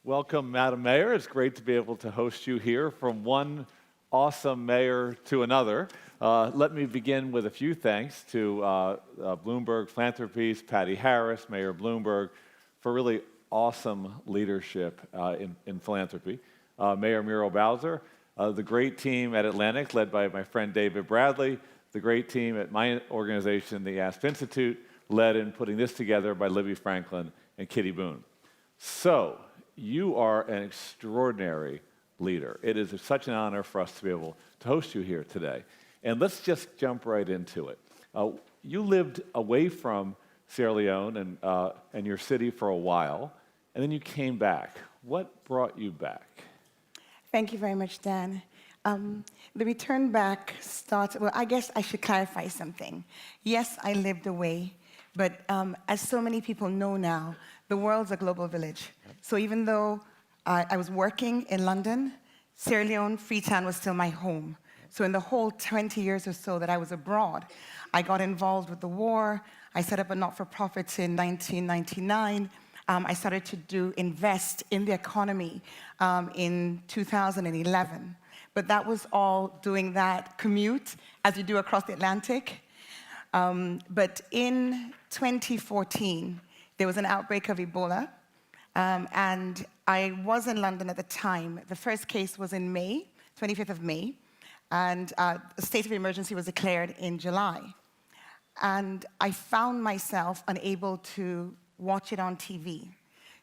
Welcome, Madam Mayor. It's great to be able to host you here from one awesome mayor to another. Let me begin with a few thanks to Bloomberg Philanthropies, Patty Harris, Mayor Bloomberg, for really awesome leadership in philanthropy. Mayor Muriel Bowser, the great team at Atlantic, led by my friend David Bradley, the great team at my organization, the ASP Institute, led in putting this together by Libby Franklin and Kitty Boone. So, you are an extraordinary leader. It is such an honor for us to be able to host you here today. And let's just jump right into it. You lived away from Sierra Leone and your city for a while, and then you came back. What brought you back? Thank you very much, Dan. The return back started, well, I guess I should clarify something. Yes, I lived away, but as so many people know now, the world's a global village. So even though I was working in London, Sierra Leone, Freetown was still my home. So in the whole 20 years or so that I was abroad, I got involved with the war. I set up a not-for-profit in 1999. I started to invest in the economy in 2011. But that was all doing that commute, as you do across the Atlantic. But in 2014, there was an outbreak of Ebola, and I was in London at the time. The first case was in May, 25th of May, and a state of emergency was declared in July. And I found myself unable to watch it on TV.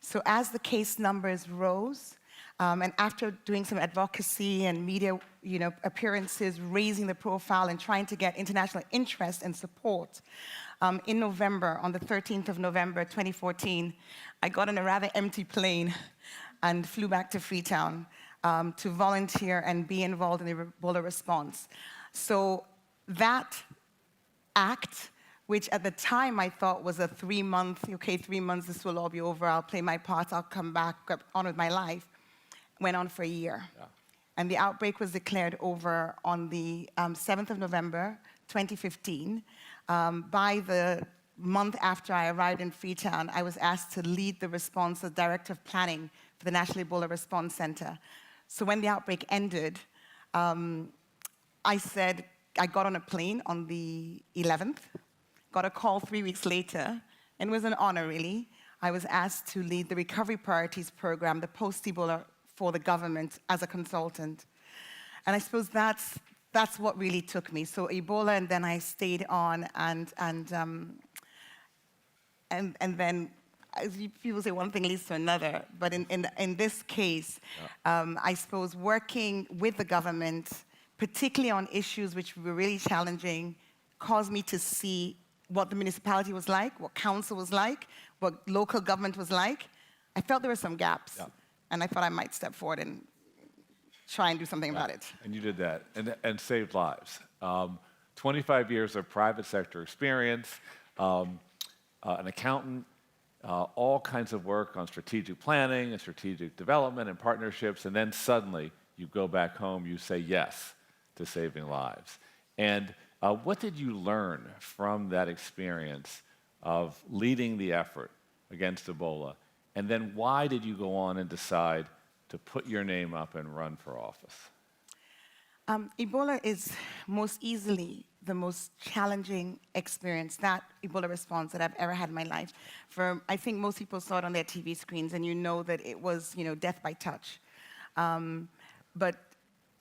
So as the case numbers rose, and after doing some advocacy and media appearances, raising the profile and trying to get international interest and support, in November, on the 13th of November 2014, I got on a rather empty plane and flew back to Freetown to volunteer and be involved in the Ebola response. So that act, which at the time I thought was a 3-month, okay, 3 months, this will all be over, I'll play my part, I'll come back, get on with my life, went on for a year. Yeah. And the outbreak was declared over on the 7th of November, 2015. By the month after I arrived in Freetown, I was asked to lead the response as Director of Planning for the National Ebola Response Center. So when the outbreak ended, I got on a plane on the 11th, got a call 3 weeks later, and it was an honor, really. I was asked to lead the Recovery Priorities Program, the post-Ebola for the government as a consultant. And I suppose that's what really took me. So Ebola, and then I stayed on, and then, as people say, one thing leads to another. But in this case, I suppose working with the government, particularly on issues which were really challenging, caused me to see what the municipality was like, what council was like, what local government was like. I felt there were some gaps, and I thought I might step forward and try and do something about it. And you did that, and saved lives. 25 years of private sector experience, an accountant, all kinds of work on strategic planning and strategic development and partnerships, and then suddenly you go back home, you say yes to saving lives. And what did you learn from that experience of leading the effort against Ebola? And then why did you go on and decide to put your name up and run for office? Ebola is most easily the most challenging experience, that Ebola response that I've ever had in my life. I think most people saw it on their TV screens, and you know that it was, death by touch. But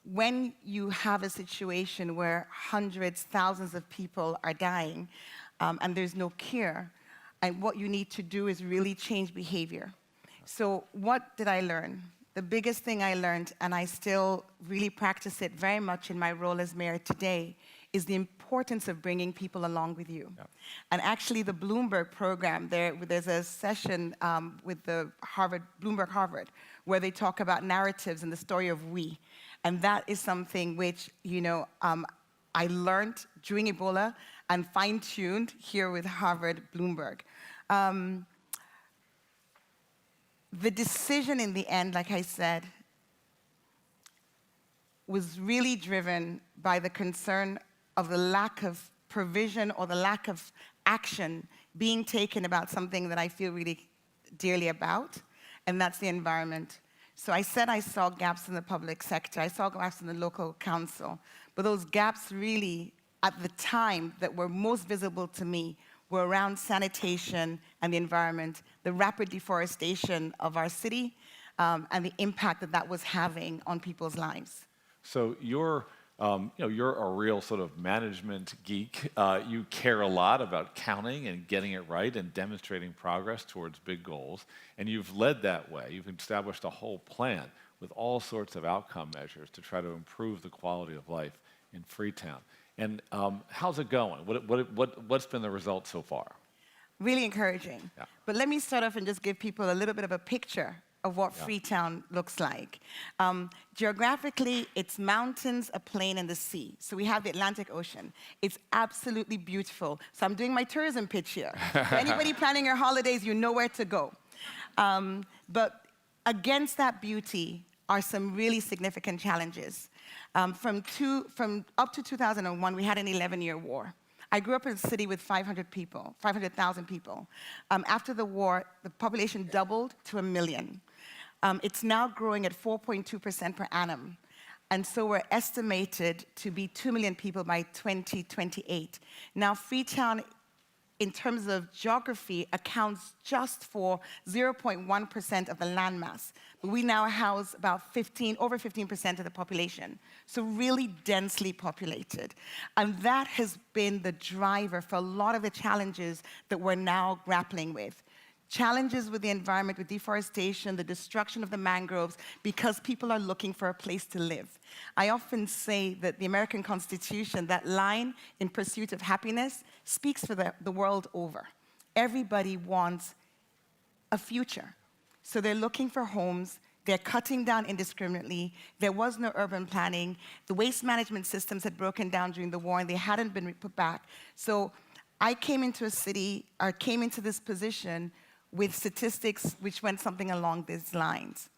when you have a situation where hundreds, thousands of people are dying, and there's no cure, and what you need to do is really change behavior. So what did I learn? The biggest thing I learned, and I still really practice it very much in my role as mayor today, is the importance of bringing people along with you. Yeah. And actually, the Bloomberg program, there's a session with the Bloomberg Harvard, where they talk about narratives and the story of we. And that is something which, I learned during Ebola and fine-tuned here with Harvard Bloomberg. The decision in the end, like I said, was really driven by the concern of the lack of provision or the lack of action being taken about something that I feel really dearly about, and that's the environment. So I said I saw gaps in the public sector, I saw gaps in the local council, but those gaps really, at the time, that were most visible to me were around sanitation and the environment, the rapid deforestation of our city, and the impact that that was having on people's lives. So you're a real sort of management geek. You care a lot about counting and getting it right and demonstrating progress towards big goals. And you've led that way. You've established a whole plan with all sorts of outcome measures to try to improve the quality of life in Freetown. And how's it going? What's been the result so far? Really encouraging. Yeah. But let me start off and just give people a little bit of a picture of what Freetown looks like. Geographically, it's mountains, a plain, and the sea. So we have the Atlantic Ocean. It's absolutely beautiful. So I'm doing my tourism pitch here. For anybody planning your holidays, you know where to go. But against that beauty are some really significant challenges. From up to 2001, we had an 11-year war. I grew up in a city with 500,000 people. After the war, the population doubled to 1 million. It's now growing at 4.2% per annum. And so we're estimated to be 2 million people by 2028. Now, Freetown, in terms of geography, accounts just for 0.1% of the landmass. But we now house about over 15% of the population. So really densely populated. And that has been the driver for a lot of the challenges that we're now grappling with. Challenges with the environment, with deforestation, the destruction of the mangroves, because people are looking for a place to live. I often say that the American Constitution, that line, in pursuit of happiness, speaks for the world over. Everybody wants a future. So they're looking for homes, they're cutting down indiscriminately, there was no urban planning, the waste management systems had broken down during the war and they hadn't been put back. So I came into this position with statistics which went something along these lines.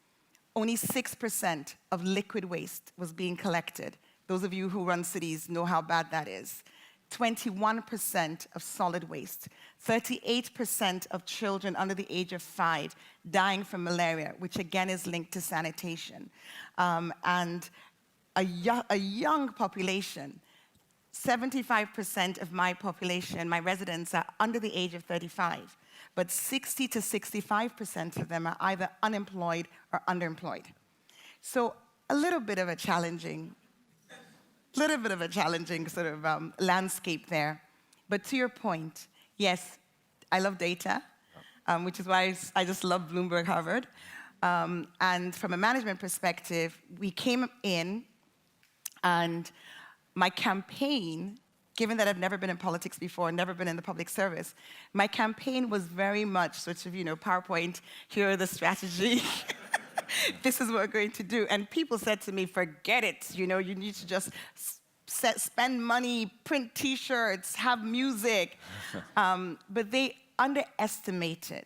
Only 6% of liquid waste was being collected. Those of you who run cities know how bad that is. 21% of solid waste. 38% of children under the age of 5 dying from malaria, which again is linked to sanitation. And a young population. 75% of my population, my residents, are under the age of 35. But 60 to 65% of them are either unemployed or underemployed. So a little bit of a challenging sort of landscape there. But to your point, yes, I love data, which is why I just love Bloomberg Harvard. And from a management perspective, we came in and my campaign, given that I've never been in politics before, never been in the public service, my campaign was very much sort of, PowerPoint, here are the strategy. This is what we're going to do. And people said to me, forget it. You need to just spend money, print T-shirts, have music. But they underestimated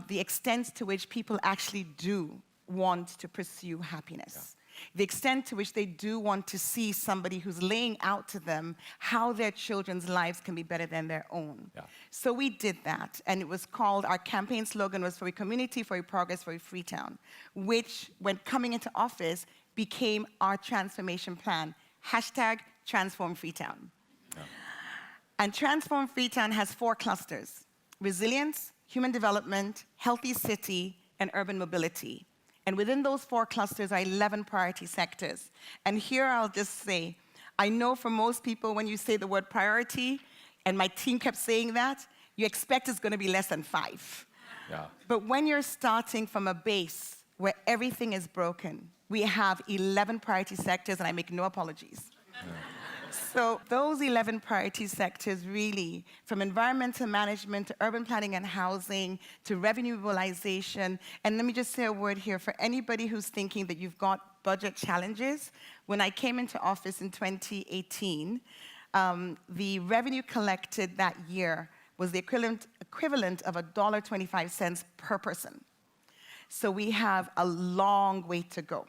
the extent to which people actually do want to pursue happiness. Yeah. The extent to which they do want to see somebody who's laying out to them how their children's lives can be better than their own. Yeah. So we did that, and it was called, our campaign slogan was for a community, for a progress, for a Freetown, which, when coming into office, became our transformation plan. #Transform Freetown. Yeah. And Transform Freetown has 4 clusters: resilience, human development, healthy city, and urban mobility. And within those 4 clusters are 11 priority sectors. And here I'll just say, I know for most people when you say the word priority, and my team kept saying that, you expect it's going to be less than 5. Yeah. But when you're starting from a base where everything is broken, we have 11 priority sectors, and I make no apologies. Yeah. So those 11 priority sectors really, from environmental management to urban planning and housing to revenue mobilization, and let me just say a word here for anybody who's thinking that you've got budget challenges. When I came into office in 2018, the revenue collected that year was the equivalent of $1.25 per person. So we have a long way to go.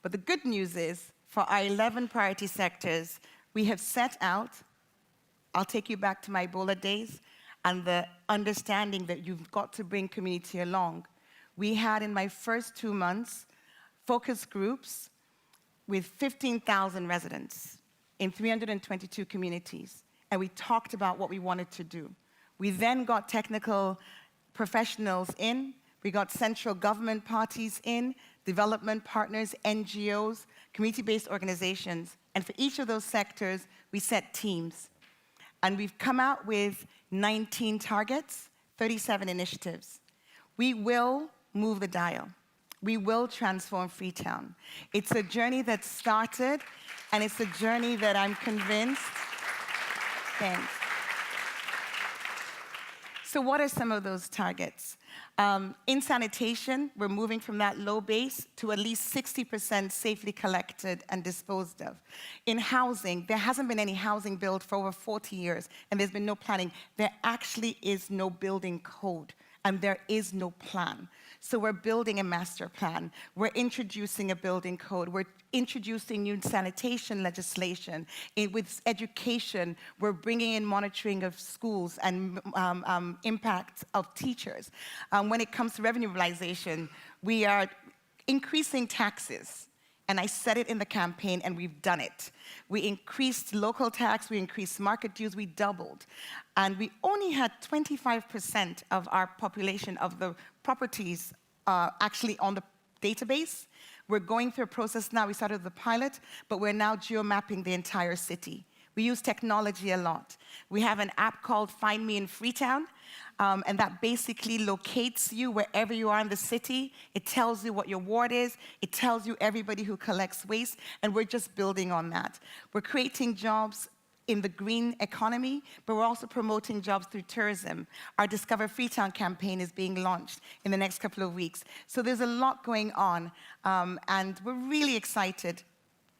But the good news is, for our 11 priority sectors, we have set out, I'll take you back to my Ebola days, and the understanding that you've got to bring community along. We had, in my first 2 months, focus groups with 15,000 residents in 322 communities, and we talked about what we wanted to do. We then got technical professionals in, we got central government parties in, development partners, NGOs, community-based organizations, and for each of those sectors, we set teams. And we've come out with 19 targets, 37 initiatives. We will move the dial. We will transform Freetown. It's a journey that started, and it's a journey that I'm convinced. Thanks. So what are some of those targets? In sanitation, we're moving from that low base to at least 60% safely collected and disposed of. In housing, there hasn't been any housing built for over 40 years, and there's been no planning. There actually is no building code, and there is no plan. So we're building a master plan. We're introducing a building code. We're introducing new sanitation legislation. With education, we're bringing in monitoring of schools and impact of teachers. When it comes to revenue mobilization, we are increasing taxes. And I said it in the campaign, and we've done it. We increased local tax, we increased market dues, we doubled. And we only had 25% of our population of the properties actually on the database. We're going through a process now. We started the pilot, but we're now geomapping the entire city. We use technology a lot. We have an app called Find Me in Freetown, and that basically locates you wherever you are in the city. It tells you what your ward is. It tells you everybody who collects waste, and we're just building on that. We're creating jobs in the green economy, but we're also promoting jobs through tourism. Our Discover Freetown campaign is being launched in the next couple of weeks. So there's a lot going on, and we're really excited.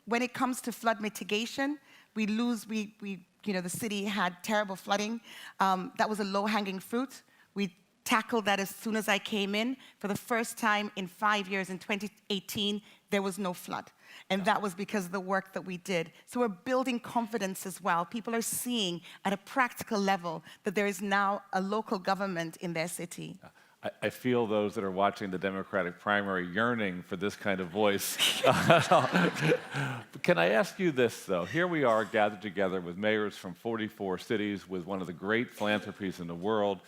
When it comes to flood mitigation, the city had terrible flooding. That was a low-hanging fruit. We tackled that as soon as I came in. For the first time in 5 years, in 2018, there was no flood. And that was because of the work that we did. So we're building confidence as well. People are seeing at a practical level that there is now a local government in their city. I feel those that are watching the Democratic primary yearning for this kind of voice. Can I ask you this, though? Here we are gathered together with mayors from 44 cities with one of the great philanthropies in the world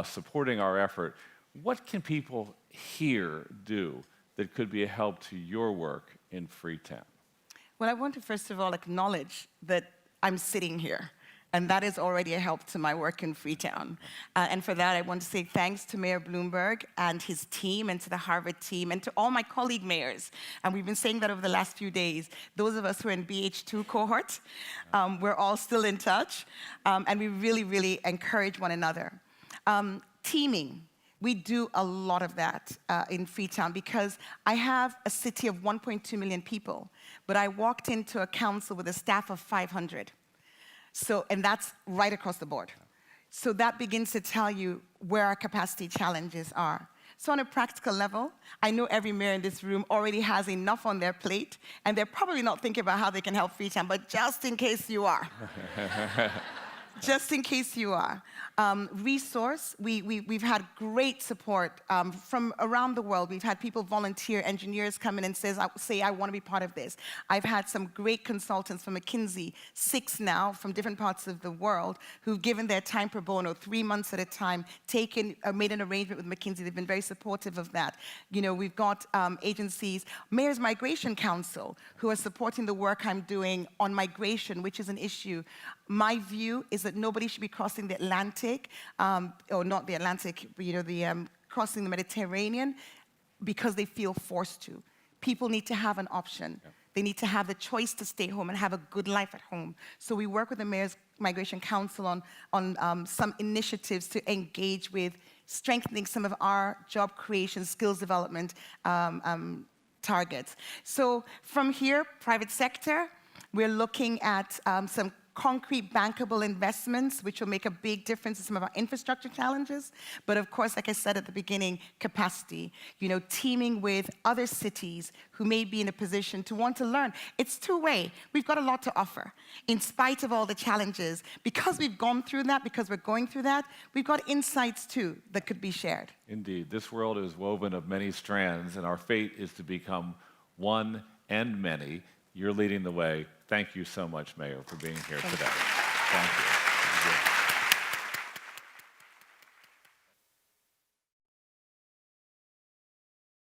supporting our effort. What can people here do that could be a help to your work in Freetown? Well, I want to first of all acknowledge that I'm sitting here. And that is already a help to my work in Freetown. And for that, I want to say thanks to Mayor Bloomberg and his team, and to the Harvard team, and to all my colleague mayors. And we've been saying that over the last few days. Those of us who are in BH2 cohort, we're all still in touch. And we really, really encourage one another. Teaming. We do a lot of that in Freetown, because I have a city of 1.2 million people, but I walked into a council with a staff of 500. And that's right across the board. So that begins to tell you where our capacity challenges are. So on a practical level, I know every mayor in this room already has enough on their plate, and they're probably not thinking about how they can help Freetown, but just in case you are. Just in case you are. Resource, we've had great support from around the world. We've had people volunteer, engineers come in and say, I want to be part of this. I've had some great consultants from McKinsey, 6 now, from different parts of the world, who've given their time pro bono, 3 months at a time, made an arrangement with McKinsey. They've been very supportive of that. We've got agencies, Mayor's Migration Council, who are supporting the work I'm doing on migration, which is an issue. My view is that nobody should be crossing the Atlantic, or not the Atlantic, crossing the Mediterranean because they feel forced to. People need to have an option. Yeah. They need to have the choice to stay home and have a good life at home. So we work with the Mayor's Migration Council on some initiatives to engage with strengthening some of our job creation, skills development targets. So from here, private sector, we're looking at some concrete, bankable investments, which will make a big difference in some of our infrastructure challenges. But of course, like I said at the beginning, capacity, teaming with other cities who may be in a position to want to learn. It's two-way. We've got a lot to offer. In spite of all the challenges, because we've gone through that, because we're going through that, we've got insights too that could be shared. Indeed, this world is woven of many strands, and our fate is to become one and many. You're leading the way. Thank you so much, Mayor, for being here today. Thank you.